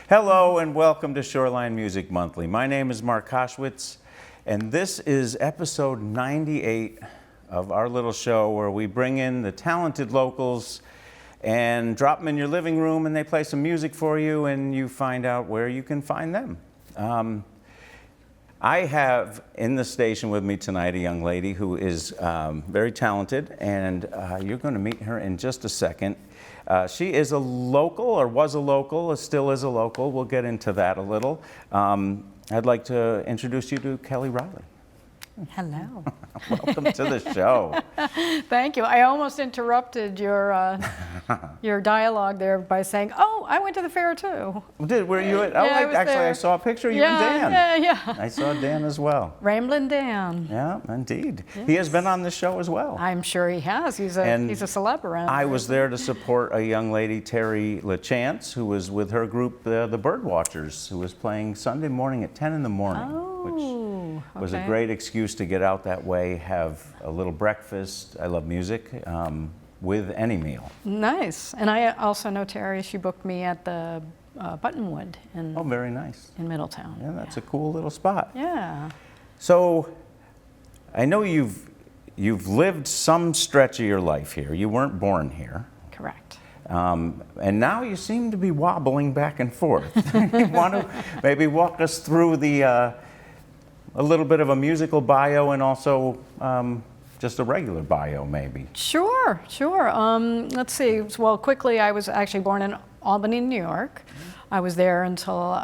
Hello and welcome to Shoreline Music Monthly. My name is Mark Koschwitz, and this is episode 98 of our little show where we bring in the talented locals and drop them in your living room and they play some music for you and you find out where you can find them. I have in the station with me tonight a young lady who is very talented, and you're going to meet her in just a second. She is a local, or was a local, or still is a local. We'll get into that a little. I'd like to introduce you to Kelly Riley. Hello. Welcome to the show. Thank you. I almost interrupted your dialogue there by saying, "Oh, I went to the fair too." Were you at? Yeah, Oh, I was actually, there. I saw a picture of you and Dan. Yeah. I saw Dan as well. Ramblin' Dan. Yeah, indeed. Yes. He has been on the show as well. I'm sure he has. He's a celeb around. I was there to support a young lady, Terry LaChance, who was with her group, the Birdwatchers, who was playing Sunday morning at 10 in the morning, which was a great excuse to get out that way, have a little breakfast. I love music, with any meal. Nice. And I also know Terry. She booked me at the Buttonwood in Very nice. in Middletown. Yeah, that's a cool little spot. Yeah. So, I know you've lived some stretch of your life here. You weren't born here. Correct. And now you seem to be wobbling back and forth. You want to maybe walk us through a little bit of a musical bio and also just a regular bio, maybe. Sure. Let's see. Well, quickly, I was actually born in Albany, New York. I was there until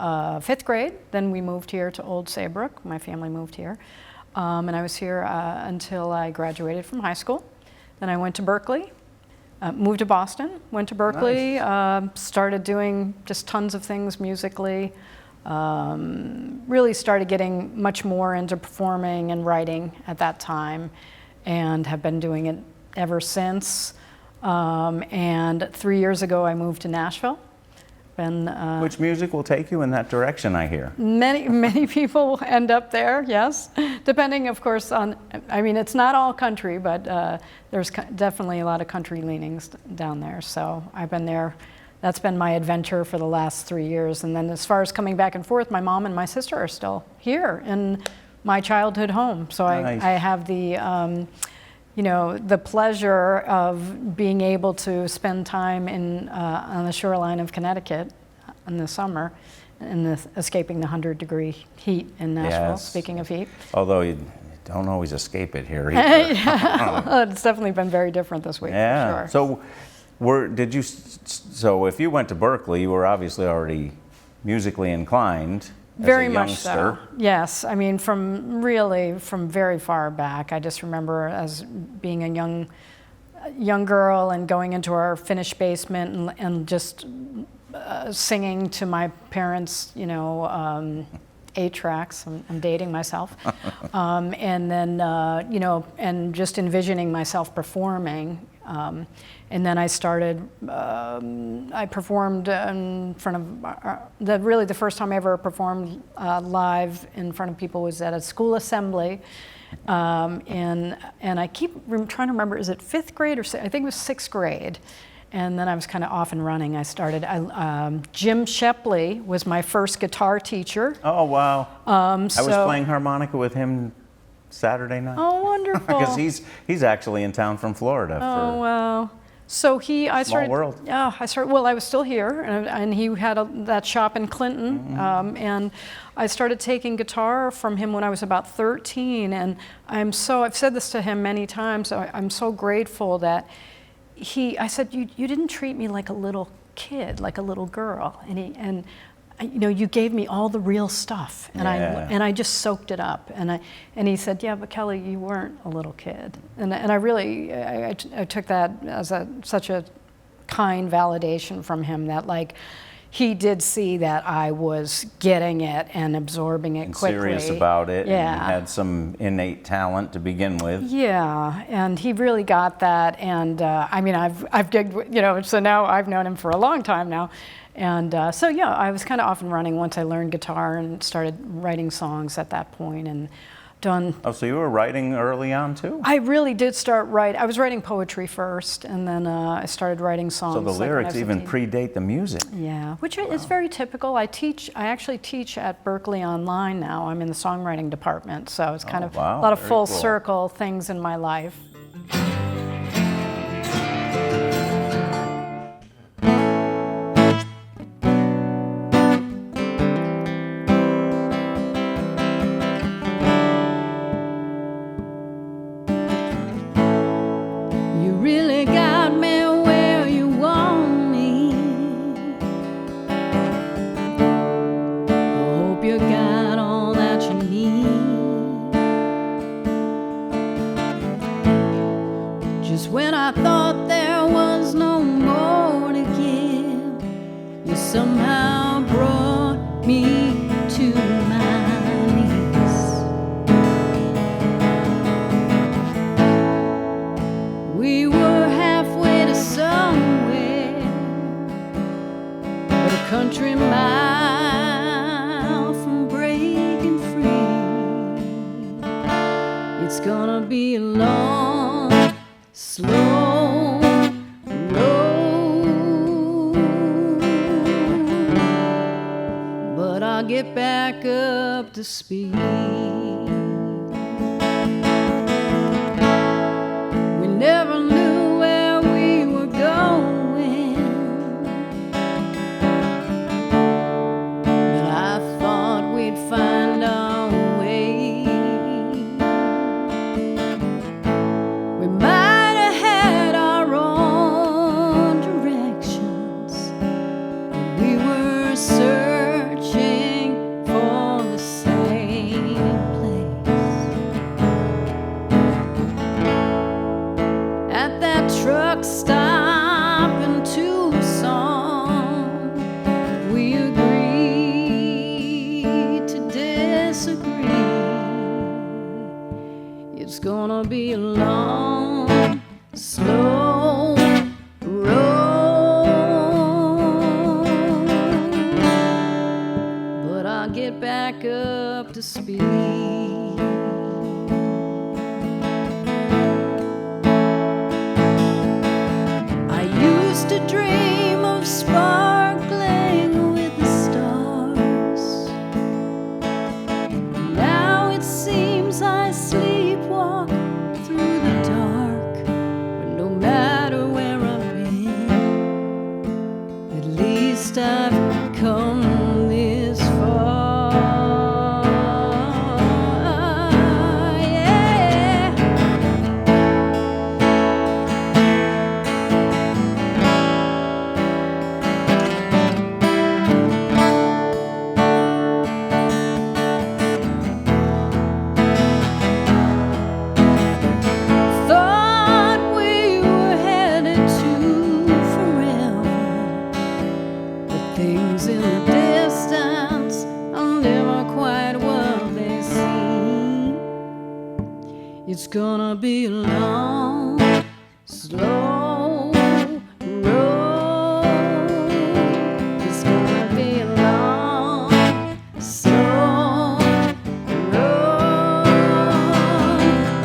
5th grade. Then we moved here to Old Saybrook. My family moved here. And I was here until I graduated from high school. Then I went to Berkeley, moved to Boston, went to Berkeley, started doing just tons of things musically. Really started getting much more into performing and writing at that time, and have been doing it ever since. And 3 years ago, I moved to Nashville. Which music will take you in that direction, I hear. Many people end up there, yes. Depending, of course, on, I mean, it's not all country, but there's definitely a lot of country leanings down there. So I've been there. That's been my adventure for the last 3 years. And then as far as coming back and forth, my mom and my sister are still here in my childhood home. So Nice. I have the, the pleasure of being able to spend time on the shoreline of Connecticut in the summer, and escaping the 100-degree heat in Nashville, Yes. speaking of heat. Although you don't always escape it here either. It's definitely been very different this week, Yeah. for sure. So if you went to Berkeley, you were obviously already musically inclined as Very a much youngster. so. Yes, I mean, from very far back. I just remember as being a young girl and going into our finished basement and just singing to my parents, 8 tracks. I'm dating myself, and then and just envisioning myself performing. And then I started, I performed in front of, really the first time I ever performed live in front of people was at a school assembly. And I keep trying to remember, is it 5th grade or I think it was 6th grade. And then I was kind of off and running. I started, Jim Shepley was my first guitar teacher. Oh, wow. I was playing harmonica with him Saturday night. Oh, wonderful. Because he's actually in town from Florida. Oh, wow. So I started. Small world. Yeah, well, I was still here, and he had that shop in Clinton, and I started taking guitar from him when I was about 13, and I've said this to him many times. I'm so grateful that I said, you didn't treat me like a little kid, like a little girl, and you gave me all the real stuff, and I just soaked it up, and he said, yeah, but Kelly, you weren't a little kid, and I really I took that as such a kind validation from him, that like he did see that I was getting it and absorbing it quickly. Serious about it. Yeah. And had some innate talent to begin with. Yeah, and he really got that, and I mean, I've digged, so now I've known him for a long time now. And so yeah, I was kind of off and running once I learned guitar and started writing songs at that point, and done. Oh, so you were writing early on too? I really did start writing. I was writing poetry first, and then I started writing songs. So the like when I lyrics was even 15. predate the music. Yeah, which is very typical. I actually teach at Berkeley Online now. I'm in the songwriting department, so it's kind of wow, a lot of very full cool. circle things in my life. You really got me where you want me. I hope you got all that you need. Just when I thought there was no more to give, you somehow brought me to my knees. We were halfway to somewhere, but a country mile from breaking free. It's gonna be a long, slow road, but I'll get back up to speed. We never knew where we were going, but I thought we'd find our way. We might have had our own directions, but we were searching for the same place. At that truck stop in Tucson, we agreed to disagree. It's gonna be a long, slow road, but I'll get back up to speed. I used to dream of sparkling with the stars. Now it seems I sleepwalk through the dark. But no matter where I've been, at least I've come this far. Yeah. Thought we were headed to forever, but things in the distance are never quite what they seem. It's gonna be a long, slow road. It's gonna be a long, slow road.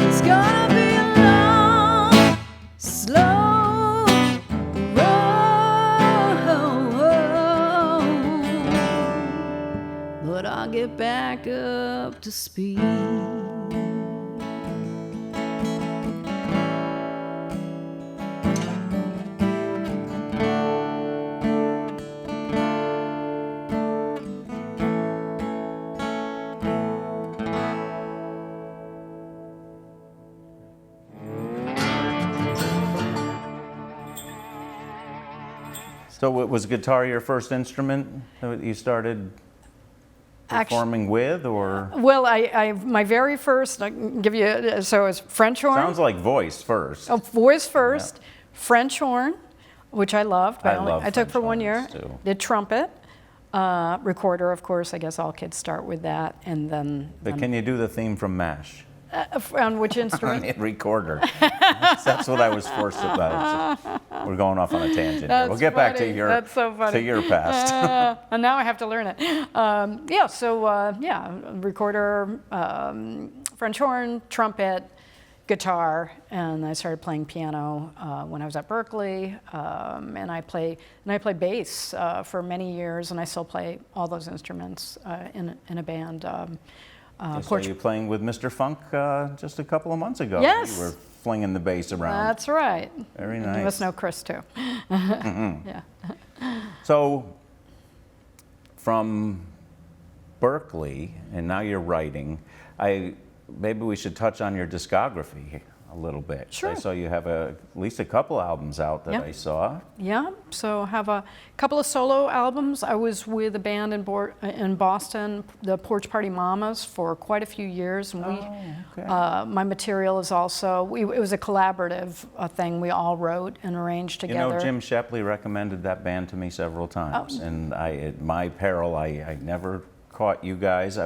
It's gonna be a long, slow road, but I'll get back up to speed. So was guitar your first instrument that you started performing with, or? Well, my very first, I can give you, so it's French horn. Sounds like voice first. Oh, voice first, French horn, which I loved. I love I took French for 1 year. horns, too. Did trumpet, recorder, of course. I guess all kids start with that, and then. But can you do the theme from MASH? On which instrument? Recorder. That's what I was forced about. We're going off on a tangent here. That's We'll get back to funny. your That's so funny. to your past. And now I have to learn it. Recorder, French horn, trumpet, guitar, and I started playing piano when I was at Berkeley, and I play bass for many years, and I still play all those instruments in a band. I saw you playing with Mr. Funk just a couple of months ago. Yes. You were flinging the bass around. That's right. Very You nice. must know Chris too. Yeah. So, from Berkeley, and now you're writing, maybe we should touch on your discography a little bit. Sure. I saw you have at least a couple albums out that Yeah. I saw. Yeah, so I have a couple of solo albums. I was with a band in Boston, the Porch Party Mamas, for quite a few years. And my material is also, it was a collaborative thing. We all wrote and arranged together. You know, Jim Shepley recommended that band to me several times, and at my peril, I never caught you guys.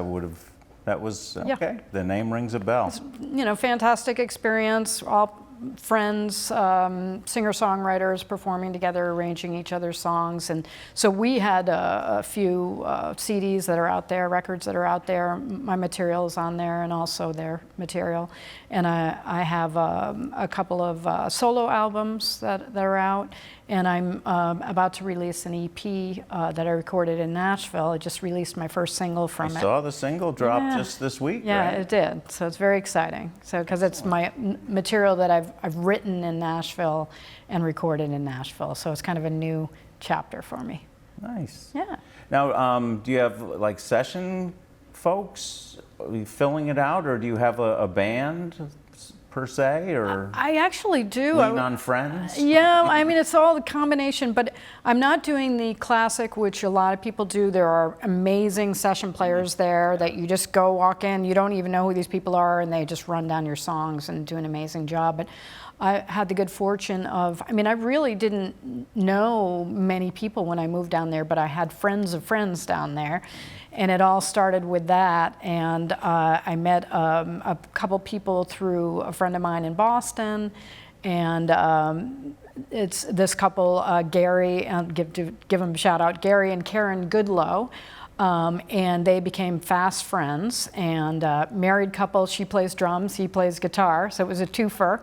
That was okay. The name rings a bell. You know, fantastic experience, all friends, singer-songwriters performing together, arranging each other's songs. And so we had a few CDs that are out there, records that are out there. My material is on there and also their material. And I have a couple of solo albums that are out. And I'm about to release an EP that I recorded in Nashville. I just released my first single from it. I saw the single drop just this week, Yeah, right? it did. So it's very exciting. So because it's my material that I've written in Nashville and recorded in Nashville. So it's kind of a new chapter for me. Nice. Yeah. Now, do you have like session folks? Are you filling it out, or do you have a band per se, or I actually do. lean on friends? Yeah, I mean, it's all the combination, but I'm not doing the classic, which a lot of people do. There are amazing session players there that you just go walk in, you don't even know who these people are, and they just run down your songs and do an amazing job. But I had the good fortune of, I mean, I really didn't know many people when I moved down there, but I had friends of friends down there. And it all started with that, and I met a couple people through a friend of mine in Boston, and it's this couple, Gary, and give them a shout out, Gary and Karen Goodlow, and they became fast friends, and married couple, she plays drums, he plays guitar, so it was a twofer.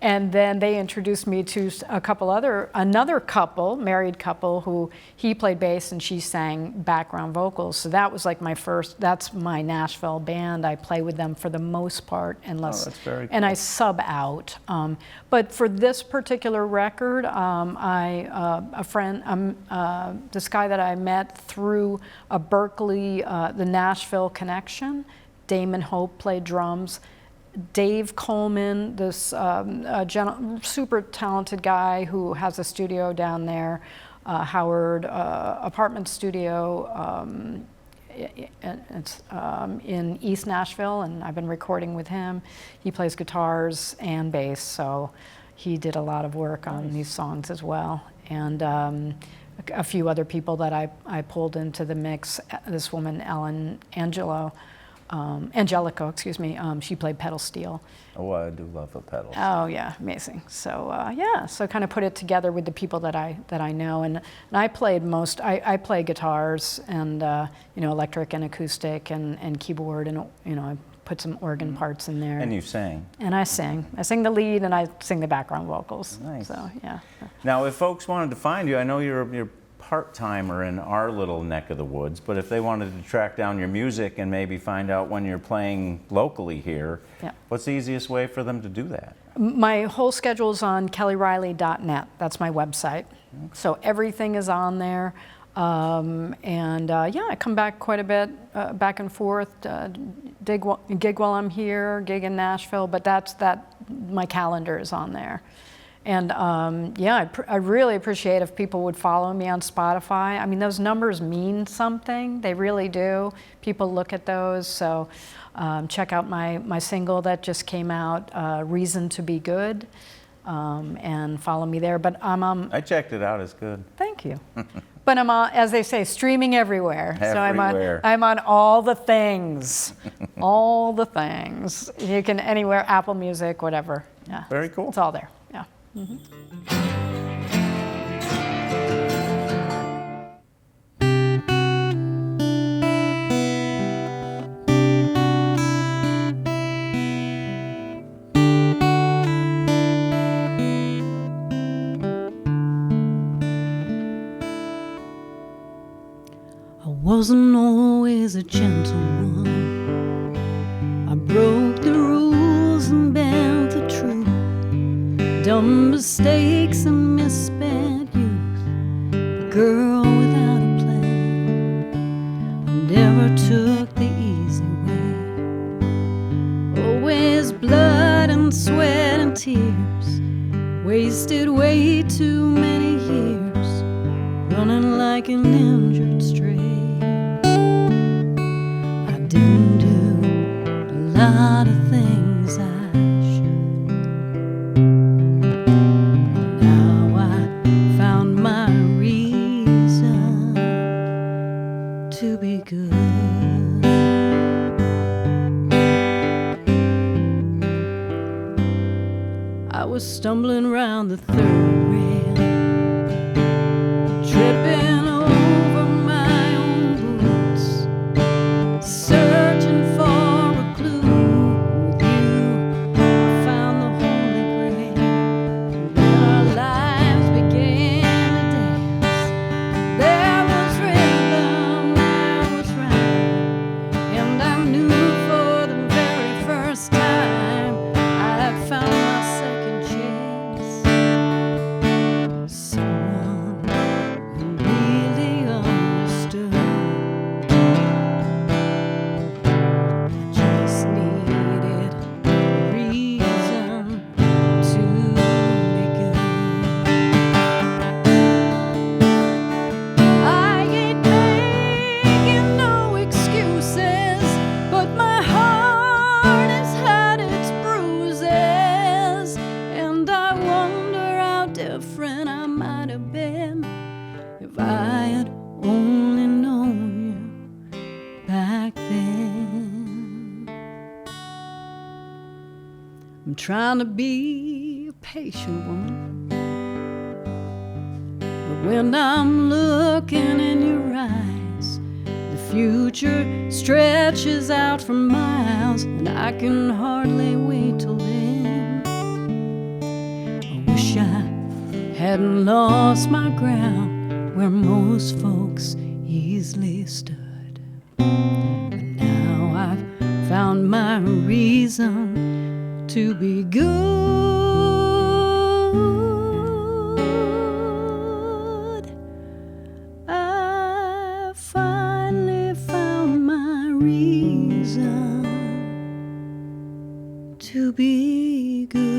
And then they introduced me to another couple, married couple, who he played bass and she sang background vocals. So that was like that's my Nashville band. I play with them for the most part, that's very cool. And I sub out. But for this particular record, this guy that I met through a Berkeley, the Nashville connection, Damon Hope played drums. Dave Coleman, this super talented guy who has a studio down there, Howard Apartment Studio. It's in East Nashville, and I've been recording with him. He plays guitars and bass, so he did a lot of work on these songs as well. And a few other people that I pulled into the mix. This woman, Angelico, excuse me, she played pedal steel. Oh, I do love the pedals. Oh yeah, amazing. So so kind of put it together with the people that I know, and I played I play guitars and electric and acoustic and keyboard, and I put some organ parts in there. And you sang. And I sing. I sing the lead and I sing the background vocals. Nice. So yeah. Now, if folks wanted to find you, I know you're part-timer in our little neck of the woods, but if they wanted to track down your music and maybe find out when you're playing locally here, what's the easiest way for them to do that? My whole schedule is on kellyriley.net. That's my website. Okay. So everything is on there. I come back quite a bit, back and forth, gig while I'm here, gig in Nashville, but my calendar is on there. And I really appreciate if people would follow me on Spotify. I mean, those numbers mean something. They really do. People look at those. So check out my single that just came out, Reason to Be Good, and follow me there. But I checked it out. It's good. Thank you. But I'm on, as they say, streaming everywhere. Everywhere. So I'm on all the things. All the things. You can anywhere, Apple Music, whatever. Yeah. Very cool. It's all there. Yeah. Mm-hmm. wasn't always a gentle one. I broke the rules and bent the truth. Dumb mistakes and misspent youth. A girl without a plan. I never took the easy way. Always blood and sweat and tears. Wasted way too many years. Running like an injured stray. I didn't do a lot of things I should. Now I found my reason to be good. I was stumbling around the third rail, tripping over my own boots, searching for a clue. With you, I found the Holy Grail. And then our lives began to dance. There was rhythm, there was rhyme, and I knew for the very first time I had found my second chance. Someone who really understood. I just needed a reason to be good. I ain't making no excuses, but my heart has had its bruises, and I wonder how different I might have been if I had only known you back then. I'm trying to be a patient woman, but when I'm looking in your eyes, the future stretches out for miles, and I can hardly wait till then. I wish I hadn't lost my ground where most folks easily stood. But now I've found my reason to be good. I finally found my reason to be good.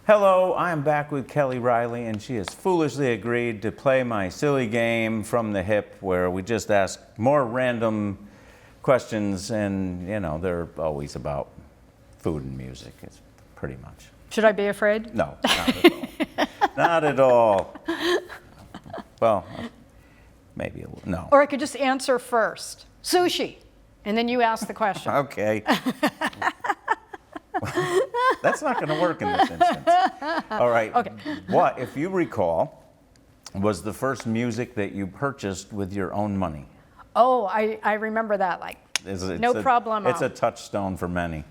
Hello, I'm back with Kelly Riley, and she has foolishly agreed to play my silly game from the hip where we just ask more random questions, and you know, they're always about food and music. It's pretty much. Should I be afraid? No, not at all. Not at all. Well, maybe a little. No. Or I could just answer first. Sushi. And then you ask the question. Okay. That's not going to work in this instance. All right. Okay. What, if you recall, was the first music that you purchased with your own money? Oh, I remember that. Like, no problem. It's a touchstone for many.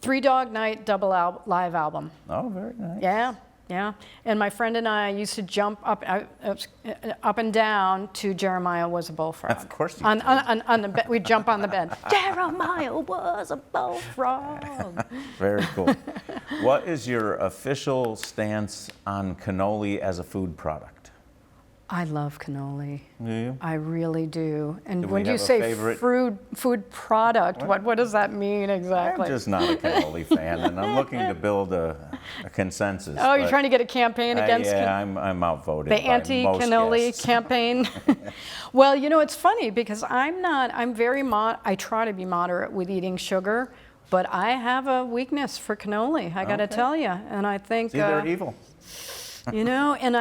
Three Dog Night double live album. Oh, very nice. Yeah, yeah. And my friend and I used to jump up and down to Jeremiah Was a Bullfrog. Of course you on, did. on the bed. We'd jump on the bed. Jeremiah was a bullfrog. Very cool. What is your official stance on cannoli as a food product? I love cannoli. Do you? I really do. And Do we when you have a say favorite? food product, what does that mean exactly? I'm just not a cannoli fan, and I'm looking to build a consensus. Oh, you're but trying to get a campaign against yeah, I'm outvoted the by anti-cannoli most guests. campaign? Well, you know, it's funny because I'm very I try to be moderate with eating sugar, but I have a weakness for cannoli, I got to Okay. tell you. And I think, See, they're evil. you know, and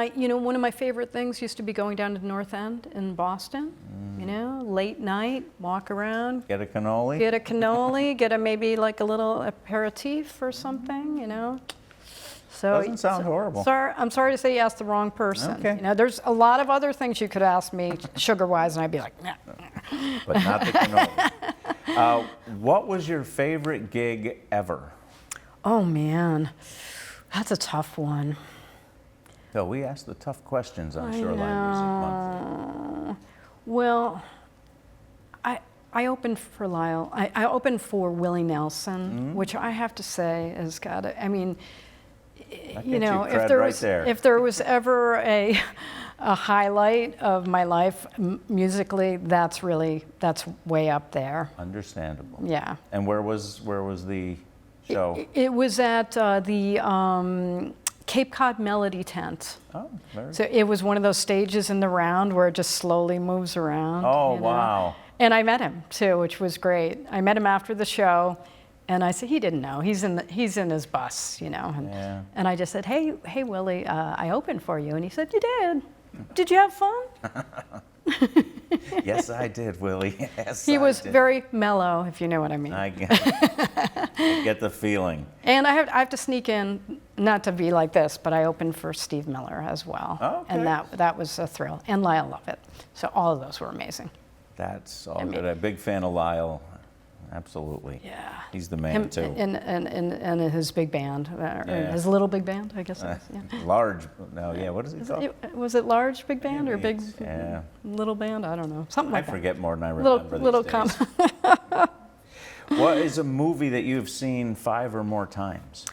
one of my favorite things used to be going down to the North End in Boston, you know, late night, walk around, Get a cannoli? get a cannoli, get maybe like a little aperitif or something, you know. So Doesn't sound horrible. Sorry, I'm sorry to say you asked the wrong person. Okay. You know, there's a lot of other things you could ask me sugar-wise, and I'd be like, nah. But not the cannoli. What was your favorite gig ever? Oh man, that's a tough one. So we ask the tough questions on Shoreline Music Monthly. Well, I opened for Lyle. I opened for Willie Nelson, which I have to say has got to, I mean, you know, if there was ever a highlight of my life musically, that's way up there. Understandable. Yeah. And where was the show? It was at the Cape Cod Melody Tent. Oh, very So it was one of those stages in the round where it just slowly moves around. Oh, you know? wow. And I met him too, which was great. I met him after the show, and I said he didn't know. He's in his bus, you know. Yeah. And I just said, hey Willie, I opened for you, and he said, you did. Did you have fun? Yes, I did, Willie. Yes, He I was did. very mellow, if you know what I mean. I get the feeling. And I have to sneak in, not to be like this, but I opened for Steve Miller as well. Okay. And that was a thrill. And Lyle Lovett. So all of those were amazing. That's all mean- good. I'm a big fan of Lyle. Absolutely. Yeah. He's the man, Him too. and his big band, or Yeah. his little big band, I guess. It is, yeah. Large. No, yeah, what is it called? Was it large big band or Maybe big it's- yeah. little band? I don't know. Something I like that. forget more than I remember Little these com- days. What is a movie that you've seen 5 or more times?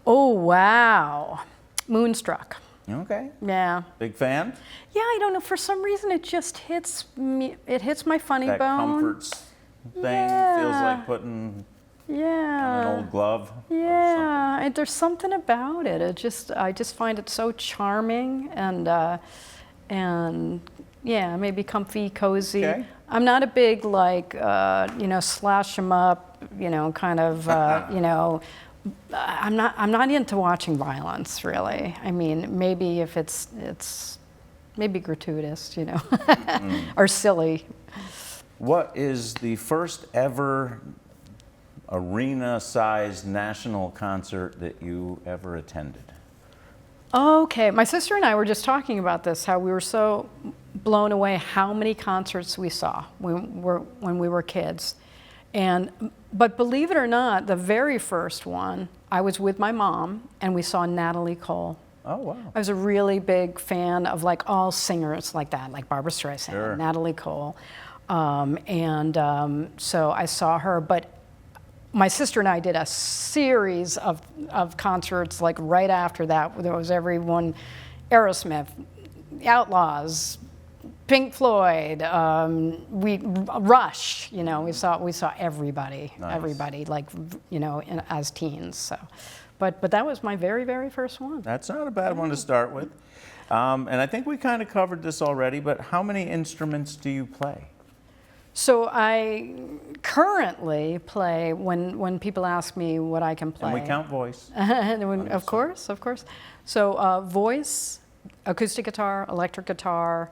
Oh wow, Moonstruck. Okay. Yeah. Big fan? Yeah, I don't know. For some reason, it just hits me. It hits my funny That bone. comforts thing feels Yeah. like putting Yeah. on an old glove. or Yeah, and there's something about it. I just find it so charming and yeah, maybe comfy, cozy. Okay. I'm not a big like slash 'em up, kind of I'm not into watching violence really. I mean, maybe if it's maybe gratuitous, or silly. What is the first ever arena-sized national concert that you ever attended? Okay, my sister and I were just talking about this, how we were so blown away how many concerts we saw when we were kids. But believe it or not, the very first one, I was with my mom and we saw Natalie Cole. Oh, wow. I was a really big fan of like all singers like that, like Barbra Streisand, Sure. Natalie Cole. So I saw her, but my sister and I did a series of concerts like right after that. There was everyone, Aerosmith, Outlaws, Pink Floyd, Rush. We saw everybody, Nice. everybody like as teens. So, but that was my very, very first one. That's not a bad one to start with. And I think we kind of covered this already, but how many instruments do you play? So I currently play, when people ask me what I can play. And we count voice. Of course. So voice, acoustic guitar, electric guitar,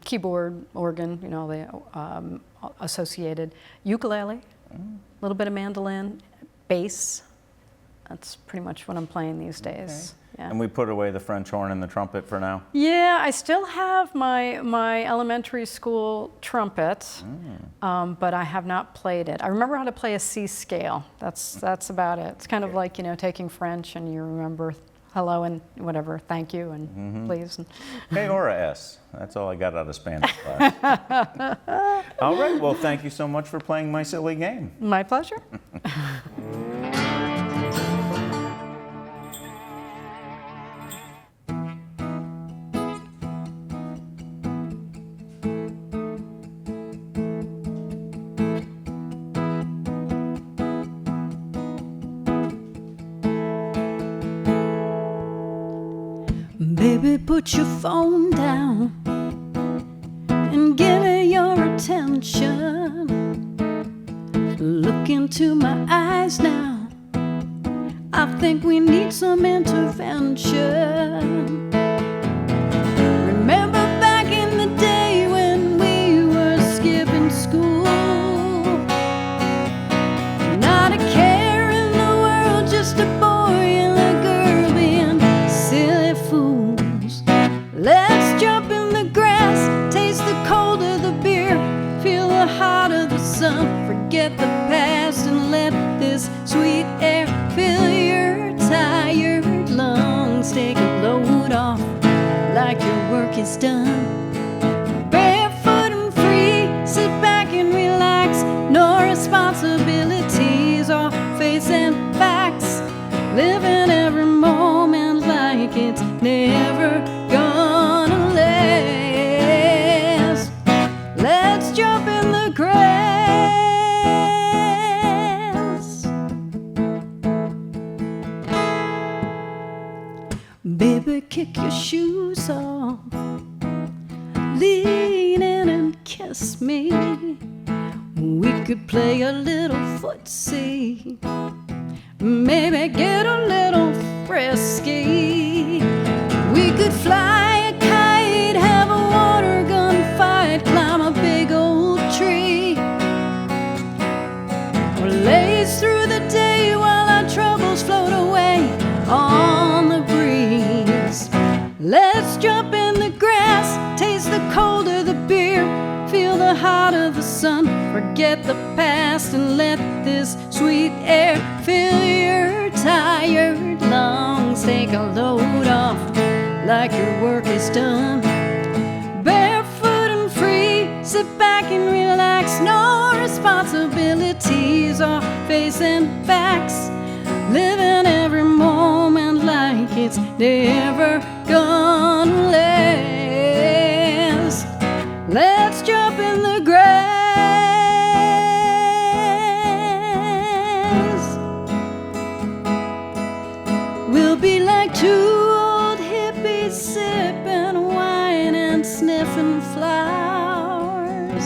keyboard, organ, the associated, ukulele, a little bit of mandolin, bass. That's pretty much what I'm playing these days. Yeah. And we put away the French horn and the trumpet for now? Yeah, I still have my elementary school trumpet, but I have not played it. I remember how to play a C scale. That's about it. It's kind of like, taking French and you remember hello and whatever, thank you and please. K or a S. That's all I got out of Spanish class. All right, well, thank you so much for playing my silly game. My pleasure. Baby, put your phone down and give me your attention. Look into my eyes now. I think we need some intervention. Remember back in the day when we were skipping school? Not a care in the world, just a boy and a girl is done. Barefoot and free, sit back and relax. No responsibilities or facing facts. Living every moment like it's never gonna last. Let's jump in the grass. Baby, kick your shoes off. Lean in and kiss me. We could play a little footsie. Maybe get a little frisky. We could fly a kite, have a water gun fight, climb a big old tree, or laze through the day while our troubles float away on the breeze. Let's jump in the grass, taste the cold of the beer, feel the heart of the sun, forget the past and let this sweet air fill your tired lungs. Take a load off like your work is done. Barefoot and free, sit back and relax. No responsibilities or facing facts. Living every moment like it's never gonna last. Let's jump in the grass. We'll be like two old hippies sipping wine and sniffing flowers,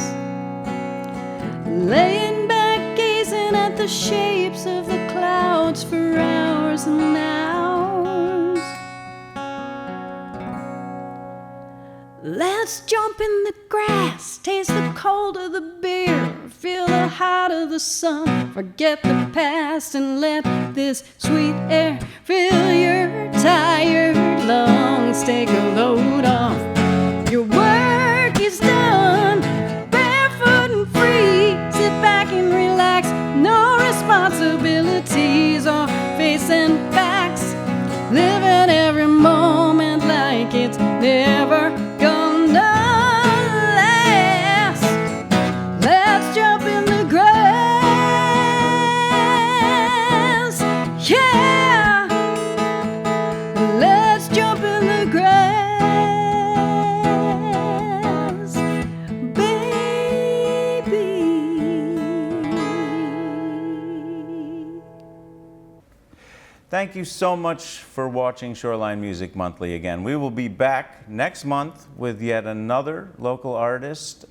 laying back gazing at the shapes of the clouds for hours and hours. Let's jump in the grass, taste the cold of the beer, feel the heart of the sun, forget the past and let this sweet air fill your tired lungs. Take a load off, your work is done. Barefoot and free, sit back and relax. No responsibilities or facing facts. Living every moment like it's never gonna last. Let's jump in the grass. Yeah, let's jump in the grass, baby. Thank you so much for watching Shoreline Music Monthly again. We will be back next month with yet another local artist.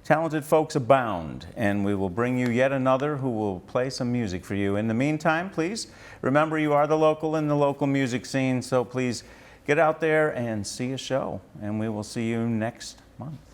Talented folks abound, and we will bring you yet another who will play some music for you. In the meantime, please remember you are the local in the local music scene, so please get out there and see a show, and we will see you next month.